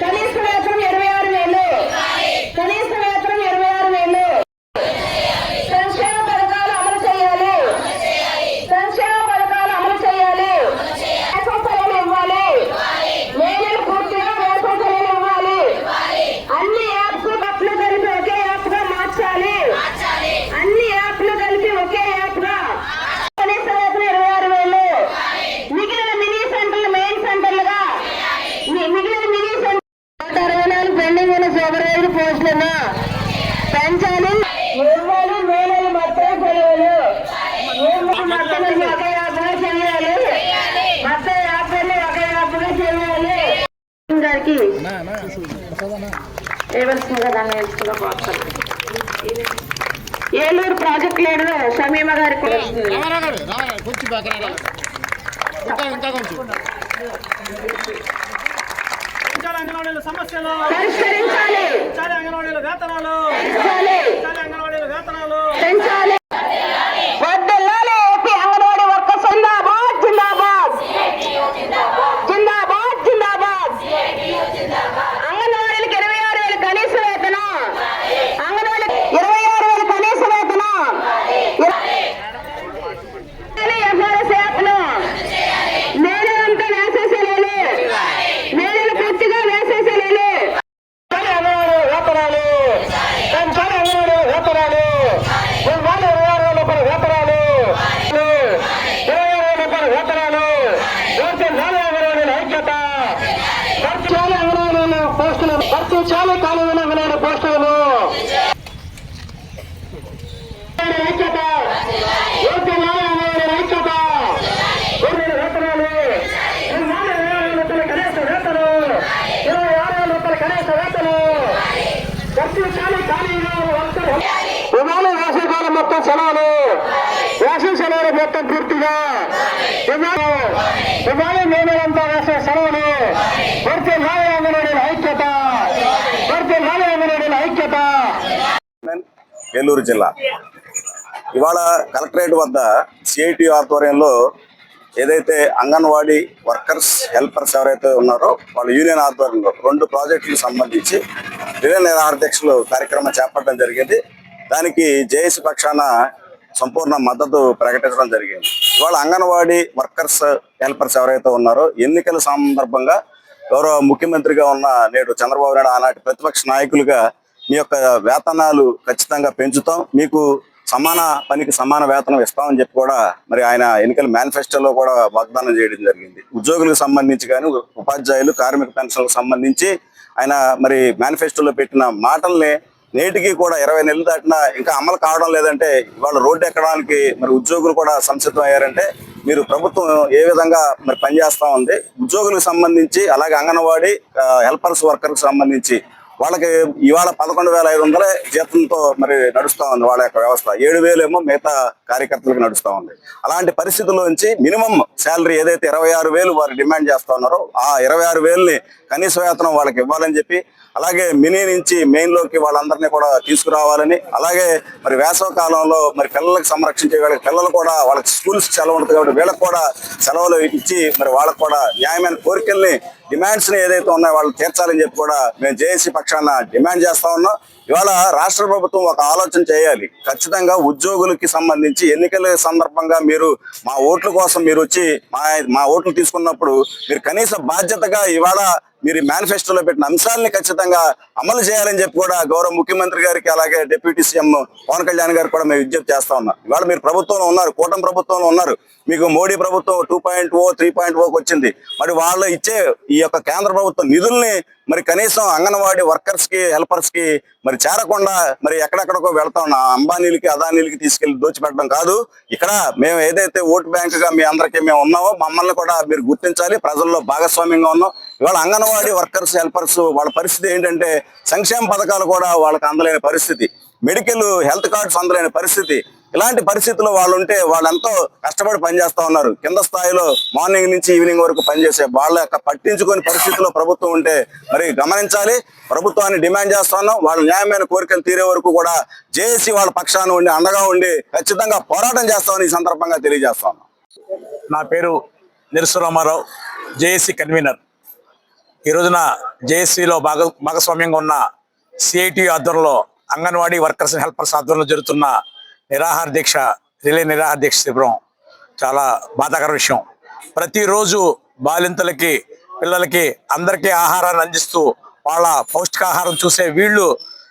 కనీస వేతనం 26,000. కనీస వేతనం 26,000. సంక్షేమ పథకాలు అమలు చేయాలి. సంక్షేమ పథకాలు అమలు చేయాలి. వేసవ సెలవులు ఇవ్వాలి. మేలు పూర్తిగా వేసవ సెలవులు ఇవ్వాలి. అన్ని యాప్స్ కలిపి ఒకే యాప్ గా మార్చాలి. అన్ని యాప్లు కలిపి ఒకే యాప్ గా. కనీస వేతనం 26,000. మిగిలిన మినీ సెంటర్లు మెయిన్ సెంటర్లుగా మిగిలిన మినీ సెంటర్ 164 పెండింగ్ ఉన్న సూపర్వైజర్ పోస్టులను పెంచాలి. ఇవ్వాలి. మేలు మొత్తం సెలవులు మొత్తం ఒకే యాప్గా చేయాలి. మొత్తం యాప్ని ఒకే యాప్గా చేయాలి. గారికి ఏలూరు ప్రాజెక్ట్ లీడర్ షమీమ గారికి పరిష్కరించాలి. పెంచాలి. వద్దెల్లాలి. ఏపీ అంగన్వాడీ వర్కర్స్ జిందాబాద్ జిందాబాద్ జిందాబాద్ జిందాబాద్. అంగన్వాడీలకు 26,000 కనీస వేతనం. అంగన్వాడీకి 26,000 కనీస వేతనం. ఎఫ్ఆర్ఎస్ యాప్ను మేలంతా వేసేసేయాలి. మేలు పూర్తిగా వేసేసేయాలి. అంగన్వాడీ వేతనాలు పెంచాలి. అంగన్వాడీ వేతనాలు 26,000 రూపాయల వేతనాలు. 26,000 రూపాయల వేతనాలు. అంగన్వాడీల ఐక్యత. భర్తీ చేయాలి. అంగన్వాడీల పోస్టులు భర్తీ చేయాలి. ఖాళీమైన అంగన్వాడీ పోస్టులను ఐక్యత. అంగన్వాడీల ఐక్యత. వేతనాలు 26,000 రూపాయల కనీస వేతనం. 26,000 రూపాయల కనీస వేతనం. భర్తీ చేయాలి. ఖాళీగా ఇవాళ వేసవికాలం మొత్తం సెలవులు. వేసవి సెలవులు మొత్తం పూర్తిగా ఇవాళ మేలంతా వేసవి సెలవులు. భర్తీ నాయ అంగన్వాడీల ఐక్యత. భర్తీ నాయ అంగన్వాడీల ఐక్యత. ఏలూరు జిల్లా ఇవాళ కలెక్టరేట్ వద్ద సిఐటి ఆధ్వర్యంలో ఏదైతే అంగన్వాడీ వర్కర్స్ హెల్పర్స్ ఎవరైతే ఉన్నారో వాళ్ళ యూనియన్ ఆధ్వర్యంలో 2 ప్రాజెక్టులకు సంబంధించి రిలే నిరాహార దీక్షలు కార్యక్రమం చేపట్టడం జరిగింది. దానికి జేఏసీ పక్షాన సంపూర్ణ మద్దతు ప్రకటించడం జరిగింది. ఇవాళ అంగన్వాడీ వర్కర్స్ హెల్పర్స్ ఎవరైతే ఉన్నారో ఎన్నికల సందర్భంగా గౌరవ ముఖ్యమంత్రిగా ఉన్న నేడు చంద్రబాబు నాయుడు ఆనాటి ప్రతిపక్ష నాయకులుగా మీ యొక్క వేతనాలు ఖచ్చితంగా పెంచుతాం, మీకు సమాన పనికి సమాన వేతనం ఇస్తామని చెప్పి కూడా మరి ఆయన ఎన్నికల మేనిఫెస్టోలో కూడా వాగ్దానం చేయడం జరిగింది. ఉద్యోగులకు సంబంధించి కానీ ఉపాధ్యాయులు కార్మిక పెన్షన్లకు సంబంధించి ఆయన మరి మేనిఫెస్టోలో పెట్టిన మాటల్ని నేటికి కూడా 20 నెలలు దాటినా ఇంకా అమలు కావడం లేదంటే ఇవాళ రోడ్డు ఎక్కడానికి మరి ఉద్యోగులు కూడా సంసిద్ధం అయ్యారంటే మీరు ప్రభుత్వం ఏ విధంగా మరి పనిచేస్తూ ఉంది. ఉద్యోగులకు సంబంధించి అలాగే అంగన్వాడీ హెల్పర్స్ వర్కర్కి సంబంధించి వాళ్ళకి ఇవాళ 11,500 జీతంతో మరి నడుస్తూ ఉంది వాళ్ళ యొక్క వ్యవస్థ. 7,000 ఏమో మిగతా కార్యకర్తలకు నడుస్తూ ఉంది. అలాంటి పరిస్థితుల్లోంచి మినిమం శాలరీ ఏదైతే 26,000 వారు డిమాండ్ చేస్తూ ఉన్నారో ఆ 26,000ని కనీస వేతనం వాళ్ళకి ఇవ్వాలని చెప్పి, అలాగే మినీ నుంచి మెయిన్లోకి వాళ్ళందరినీ కూడా తీసుకురావాలని, అలాగే మరి వేసవి కాలంలో మరి పిల్లలకు సంరక్షించే వాళ్ళకి పిల్లలు కూడా వాళ్ళకి స్కూల్స్ సెలవు ఉంటుంది కాబట్టి వీళ్ళకి కూడా సెలవులు ఇచ్చి మరి వాళ్ళకు కూడా న్యాయమైన కోరికల్ని డిమాండ్స్ని ఏదైతే ఉన్నాయో వాళ్ళు తీర్చాలని చెప్పి కూడా మేము జేఏసీ పక్షాన డిమాండ్ చేస్తా ఉన్నాం. ఇవాళ రాష్ట్ర ప్రభుత్వం ఒక ఆలోచన చేయాలి. ఖచ్చితంగా ఉద్యోగులకి సంబంధించి ఎన్నికల సందర్భంగా మీరు మా ఓట్ల కోసం మీరు వచ్చి మా ఓట్లు తీసుకున్నప్పుడు మీరు కనీస బాధ్యతగా ఇవాళ మీరు మేనిఫెస్టోలో పెట్టిన అంశాలని ఖచ్చితంగా అమలు చేయాలని చెప్పి కూడా గౌరవ ముఖ్యమంత్రి గారికి అలాగే డిప్యూటీ సీఎం పవన్ కళ్యాణ్ గారికి కూడా మేము విజ్ఞప్తి చేస్తా ఉన్నాం. ఇవాళ మీరు ప్రభుత్వంలో ఉన్నారు, కూటమి ప్రభుత్వంలో ఉన్నారు, మీకు మోడీ ప్రభుత్వం 2.0 3.0కి వచ్చింది. మరి వాళ్ళు ఇచ్చే ఈ యొక్క కేంద్ర ప్రభుత్వం నిధుల్ని మరి కనీసం అంగన్వాడీ వర్కర్స్ కి హెల్పర్స్ కి మరి చేరకుండా మరి ఎక్కడెక్కడికో వెళ్తా ఉన్నా అంబానీలకి అదానీలకి తీసుకెళ్లి దోచిపెట్టడం కాదు. ఇక్కడ మేము ఏదైతే ఓటు బ్యాంక్ గా మీ అందరికీ మేము ఉన్నామో మమ్మల్ని కూడా మీరు గుర్తించాలి, ప్రజల్లో భాగస్వామ్యంగా ఉన్నాం. ఇవాళ అంగన్వాడీ వర్కర్స్ హెల్పర్స్ వాళ్ళ పరిస్థితి ఏంటంటే సంక్షేమ పథకాలు కూడా వాళ్ళకి అందలేని పరిస్థితి, మెడికల్ హెల్త్ కార్డ్స్ అందలేని పరిస్థితి. ఇలాంటి పరిస్థితుల్లో వాళ్ళు ఉంటే వాళ్ళు ఎంతో కష్టపడి పనిచేస్తా ఉన్నారు. కింద స్థాయిలో మార్నింగ్ నుంచి ఈవినింగ్ వరకు పనిచేసే వాళ్ళ యొక్క పట్టించుకునే పరిస్థితిలో ప్రభుత్వం ఉంటే మరి గమనించాలి. ప్రభుత్వాన్ని డిమాండ్ చేస్తా ఉన్నాం. వాళ్ళ న్యాయమైన కోరికలు తీరే వరకు కూడా జేఏసీ వాళ్ళ పక్షాన ఉండి అండగా ఉండి ఖచ్చితంగా పోరాటం చేస్తామని ఈ సందర్భంగా తెలియజేస్తా ఉన్నాం. నా పేరు నిరసు రామారావు, జేఏసీ కన్వీనర్. ఈ రోజున జేఏసీలో భాగస్వామ్యంగా ఉన్న సిఐటి ఆధ్వర్యంలో అంగన్వాడీ వర్కర్స్ అండ్ హెల్పర్స్ ఆధ్వర్యంలో జరుగుతున్న నిరాహార దీక్ష, రిలే నిరాహార దీక్ష శిబిరం చాలా బాధాకర విషయం. ప్రతిరోజు బాలింతలకి, పిల్లలకి అందరికీ ఆహారాన్ని అందిస్తూ వాళ్ళ పౌష్టికాహారం చూసే వీళ్ళు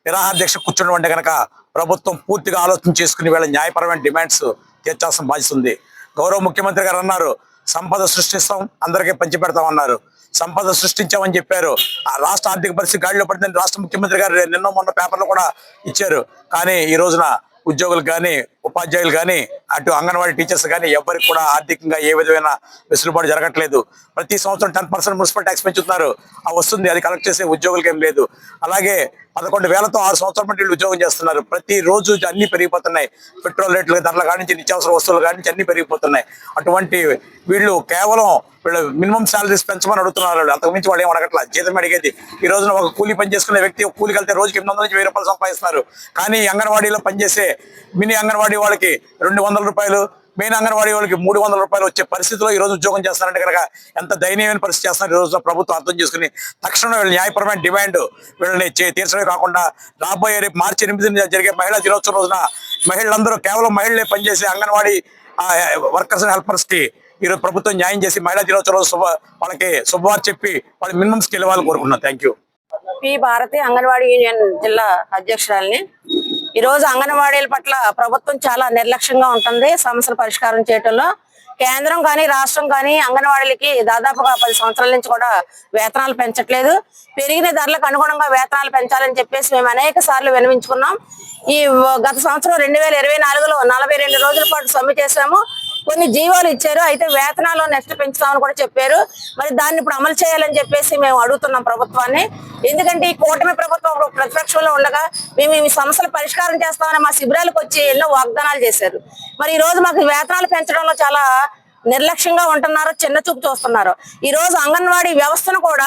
నిరాహార దీక్ష కూర్చోవడం అంటే కనుక ప్రభుత్వం పూర్తిగా ఆలోచన చేసుకుని వీళ్ళ న్యాయపరమైన డిమాండ్స్ తీర్చాల్సిన బాధ్యత ఉంది. గౌరవ ముఖ్యమంత్రి గారు అన్నారు, సంపద సృష్టిస్తాం, అందరికీ పంచిపెడతామన్నారు. సంపద సృష్టించామని చెప్పారు. ఆ రాష్ట్ర ఆర్థిక పరిస్థితి గాడిలో పడిందని రాష్ట్ర ముఖ్యమంత్రి గారు నిన్న మొన్న పేపర్లో కూడా ఇచ్చారు. కానీ ఈ రోజున ఉద్యోగులు కానీ, ఉపాధ్యాయులు కానీ, అటు అంగన్వాడీ టీచర్స్ కానీ ఎవరికి కూడా ఆర్థికంగా ఏ విధమైన వెసులుబాటు జరగట్లేదు. ప్రతి సంవత్సరం 10% మున్సిపల్ ట్యాక్స్ పెంచుతున్నారు, ఆ వస్తుంది, అది కలెక్ట్ చేసే ఉద్యోగులకి ఏం లేదు. అలాగే 11,000తో 6 సంవత్సరాల నుండి వీళ్ళు ఉద్యోగం చేస్తున్నారు. ప్రతిరోజు అన్ని పెరిగిపోతున్నాయి. పెట్రోల్ రేట్ల ధరల కాడి నుంచి, నిత్యావసర వస్తువుల కాడి నుంచి అన్ని పెరిగిపోతున్నాయి. అటువంటి వీళ్ళు కేవలం వీళ్ళు మినిమం శాలరీస్ పెంచమని అడుగుతున్నారు. అంతకుమించి వాళ్ళు ఏం అడగట్లా, జీతం అడిగేది. ఈ రోజున ఒక కూలీ పని చేసుకునే వ్యక్తి కూలికి వెళ్తే రోజుకి 800 నుంచి 1000 రూపాయలు సంపాదిస్తున్నారు. కానీ అంగన్వాడీలో పనిచేసే మినీ అంగన్వాడీ వాళ్ళకి 200 రూపాయలు, మెయిన్ అంగన్వాడీ వాళ్ళకి 300 రూపాయలు వచ్చే పరిస్థితిలో ఈ రోజు ఉద్యోగం చేస్తున్నారంటే కనుక ఎంత దయనీయమైన పరిస్థితి చేస్తున్నారు. ఈ రోజు ప్రభుత్వం అర్థం చేసుకుని తక్షణం వీళ్ళ న్యాయపరమైన డిమాండ్ వీళ్ళని తీర్చడమే కాకుండా రాబోయే రేపు మార్చి 8న జరిగే మహిళా దినోత్సవం రోజున మహిళలందరూ కేవలం మహిళలే పనిచేసే అంగన్వాడీ వర్కర్స్ అండ్ హెల్పర్స్ కి ఈరోజు ప్రభుత్వం న్యాయం చేసి మహిళా దినోత్సవం రోజు వాళ్ళకి శుభవార్త చెప్పి వాళ్ళ మినిమం స్కేల్ ఇవ్వాలని కోరుకుంటున్నాను. Thank you. P Bharathi anganwadi union జిల్లా అధ్యక్షురాలిని. ఈ రోజు అంగన్వాడీల పట్ల ప్రభుత్వం చాలా నిర్లక్ష్యంగా ఉంటుంది సమస్యల పరిష్కారం చేయటంలో. కేంద్రం కానీ రాష్ట్రం కానీ అంగన్వాడీలకి దాదాపుగా 10 సంవత్సరాల నుంచి కూడా వేతనాలు పెంచట్లేదు. పెరిగిన ధరలకు అనుగుణంగా వేతనాలు పెంచాలని చెప్పేసి మేము అనేక సార్లు విన్నవించుకున్నాం. ఈ గత సంవత్సరం 2024లో 42 రోజుల పాటు సమ్మె చేశాము. కొన్ని జీవోలు ఇచ్చారు, అయితే వేతనాలు నెక్స్ట్ పెంచుతామని కూడా చెప్పారు. మరి దాన్ని ఇప్పుడు అమలు చేయాలని చెప్పేసి మేము అడుగుతున్నాం ప్రభుత్వాన్ని. ఎందుకంటే ఈ కూటమి ప్రభుత్వం ప్రతిపక్షంలో ఉండగా మేము ఈ సమస్యలు పరిష్కారం చేస్తామని మా శిబిరాలకు వచ్చి ఎన్నో వాగ్దానాలు చేశారు. మరి ఈ రోజు మాకు వేతనాలు పెంచడంలో చాలా నిర్లక్ష్యంగా ఉంటున్నారు, చిన్న చూపు చూస్తున్నారు. ఈ రోజు అంగన్వాడీ వ్యవస్థను కూడా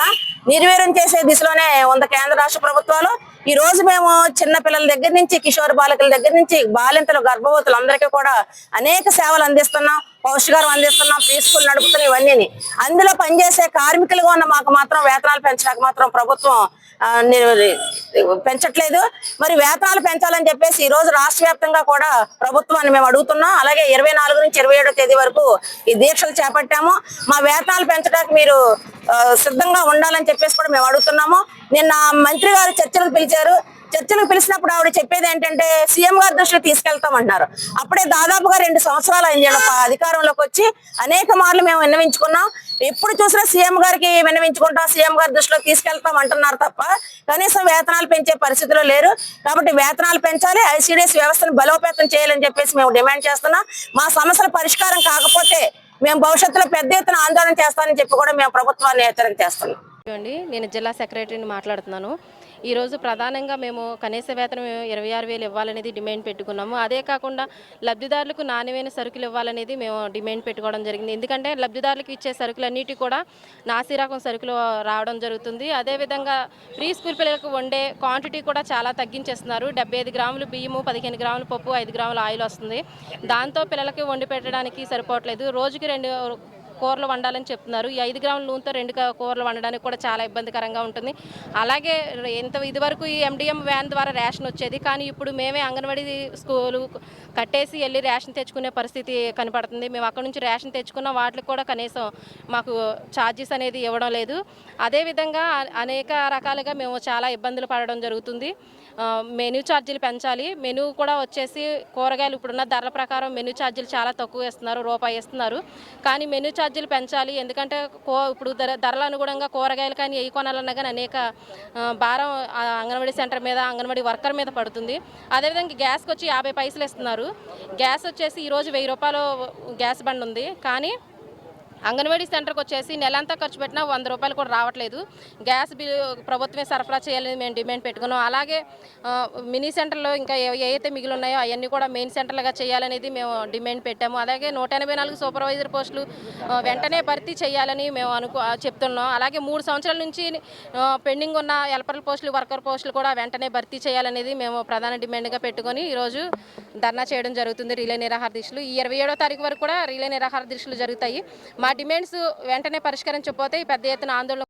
నిర్వీర్యం చేసే దిశలోనే ఉంది కేంద్ర రాష్ట్ర ప్రభుత్వాలు. ఈ రోజు మేము చిన్న పిల్లల దగ్గర నుంచి కిషోర బాలికల దగ్గర నుంచి బాలింతలు, గర్భవతులు అందరికీ కూడా అనేక సేవలు అందిస్తున్నాం, పౌష్టికారం అందిస్తున్నాం, ప్రీ స్కూల్ నడుపుతున్నాం. ఇవన్నీ అందులో పనిచేసే కార్మికులుగా ఉన్న మాకు మాత్రం వేతనాలు పెంచడానికి మాత్రం ప్రభుత్వం పెంచట్లేదు. మరి వేతనాలు పెంచాలని చెప్పేసి ఈ రోజు రాష్ట్ర వ్యాప్తంగా కూడా ప్రభుత్వాన్ని మేము అడుగుతున్నాం. అలాగే 24 నుంచి 27వ తేదీ వరకు ఈ దీక్షలు చేపట్టాము. మా వేతనాలు పెంచడానికి మీరు సిద్ధంగా ఉండాలని చెప్పేసి కూడా మేము అడుగుతున్నాము. నిన్న మంత్రి గారు చర్చలకు పిలిచారు. చర్చలకు పిలిచినప్పుడు ఆవిడ చెప్పేది ఏంటంటే సీఎం గారి దృష్టికి తీసుకెళ్తామంటున్నారు. అప్పుడే దాదాపుగా 2 సంవత్సరాలు అయింది అధికారంలోకి వచ్చి. అనేక మార్లు మేము విన్నవించుకున్నాం. ఎప్పుడు చూసినా సీఎం గారికి విన్నవించుకుంటాం, సీఎం గారి దృష్టిలో తీసుకెళ్తాం అంటున్నారు తప్ప కనీసం వేతనాలు పెంచే పరిస్థితిలో లేరు. కాబట్టి వేతనాలు పెంచాలి, ఐసీడీఎస్ వ్యవస్థను బలోపేతం చేయాలని చెప్పేసి మేము డిమాండ్ చేస్తున్నాం. మా సమస్యల పరిష్కారం కాకపోతే మేము భవిష్యత్తులో పెద్ద ఎత్తున ఆందోళన చేస్తామని చెప్పి కూడా మేము ప్రభుత్వాన్ని హెచ్చరిక చేస్తున్నాం. నేను జిల్లా సెక్రటరీని మాట్లాడుతున్నాను. ఈరోజు ప్రధానంగా మేము కనీస వేతనం 26,000 ఇవ్వాలనేది డిమాండ్ పెట్టుకున్నాము. అదే కాకుండా లబ్ధిదారులకు నాణ్యమైన సరుకులు ఇవ్వాలనేది మేము డిమాండ్ పెట్టుకోవడం జరిగింది. ఎందుకంటే లబ్ధిదారులకు ఇచ్చే సరుకులన్నిటి కూడా నాసి రకం సరుకులు రావడం జరుగుతుంది. అదేవిధంగా ప్రీ స్కూల్ పిల్లలకు వండే క్వాంటిటీ కూడా చాలా తగ్గించేస్తున్నారు. 75 గ్రాములు బియ్యము, 15 గ్రాములు పప్పు, 5 గ్రాముల ఆయిల్ వస్తుంది. దాంతో పిల్లలకి వండి పెట్టడానికి సరిపోవట్లేదు. రోజుకి 2 కూరలు వండాలని చెప్తున్నారు. ఈ 5 గ్రాముల నూనెతో 2 కూరలు వండడానికి కూడా చాలా ఇబ్బందికరంగా ఉంటుంది. అలాగే ఇదివరకు ఈ MDM వ్యాన్ ద్వారా రేషన్ వచ్చేది, కానీ ఇప్పుడు మేమే అంగన్వాడీ స్కూలు కట్టేసి వెళ్ళి రేషన్ తెచ్చుకునే పరిస్థితి కనపడుతుంది. మేము అక్కడ నుంచి రేషన్ తెచ్చుకున్న వాటికి కూడా కనీసం మాకు ఛార్జెస్ అనేది ఇవ్వడం లేదు. అదేవిధంగా అనేక రకాలుగా మేము చాలా ఇబ్బందులు పడడం జరుగుతుంది. మెనూ ఛార్జీలు పెంచాలి. మెనూ కూడా వచ్చేసి కూరగాయలు ఇప్పుడున్న ధరల ప్రకారం మెనూ ఛార్జీలు చాలా తక్కువ ఇస్తున్నారు, రూపాయి ఇస్తున్నారు. కానీ మెనూ ఛార్జీలు పెంచాలి. ఎందుకంటే ఇప్పుడు ధరల అనుగుణంగా కూరగాయలు కానీ ఏ కొనాలన్నా కానీ అనేక భారం అంగన్వాడీ సెంటర్ మీద, అంగన్వాడీ వర్కర్ మీద పడుతుంది. అదేవిధంగా గ్యాస్కి వచ్చి 50 పైసలు ఇస్తున్నారు. గ్యాస్ వచ్చేసి ఈరోజు 1000 రూపాయలు గ్యాస్ బండ్ ఉంది. కానీ అంగన్వాడీ సెంటర్కి వచ్చేసి నెలంతా ఖర్చు పెట్టినా 100 రూపాయలు కూడా రావట్లేదు. గ్యాస్ బిల్లు ప్రభుత్వమే సరఫరా చేయాలని మేము డిమాండ్ పెట్టుకున్నాం. అలాగే మినీ సెంటర్లో ఇంకా ఏవైతే మిగిలి ఉన్నాయో అవన్నీ కూడా మెయిన్ సెంటర్లుగా చేయాలనేది మేము డిమాండ్ పెట్టాము. అలాగే 184 సూపర్వైజర్ పోస్టులు వెంటనే భర్తీ చేయాలని మేము చెప్తున్నాం. అలాగే 3 సంవత్సరాల నుంచి పెండింగ్ ఉన్న హెల్పర్ పోస్టులు, వర్కర్ పోస్టులు కూడా వెంటనే భర్తీ చేయాలనేది మేము ప్రధాన డిమాండ్గా పెట్టుకొని ఈరోజు ధర్నా చేయడం జరుగుతుంది. రిలే నిరాహార దీక్షలు ఈ 27వ తారీఖు వరకు కూడా రిలే నిరాహార దీక్షలు జరుగుతాయి. మా డిమాండ్స్ వెంటనే పరిష్కరించకపోతే పెద్ద ఎత్తున ఆందోళన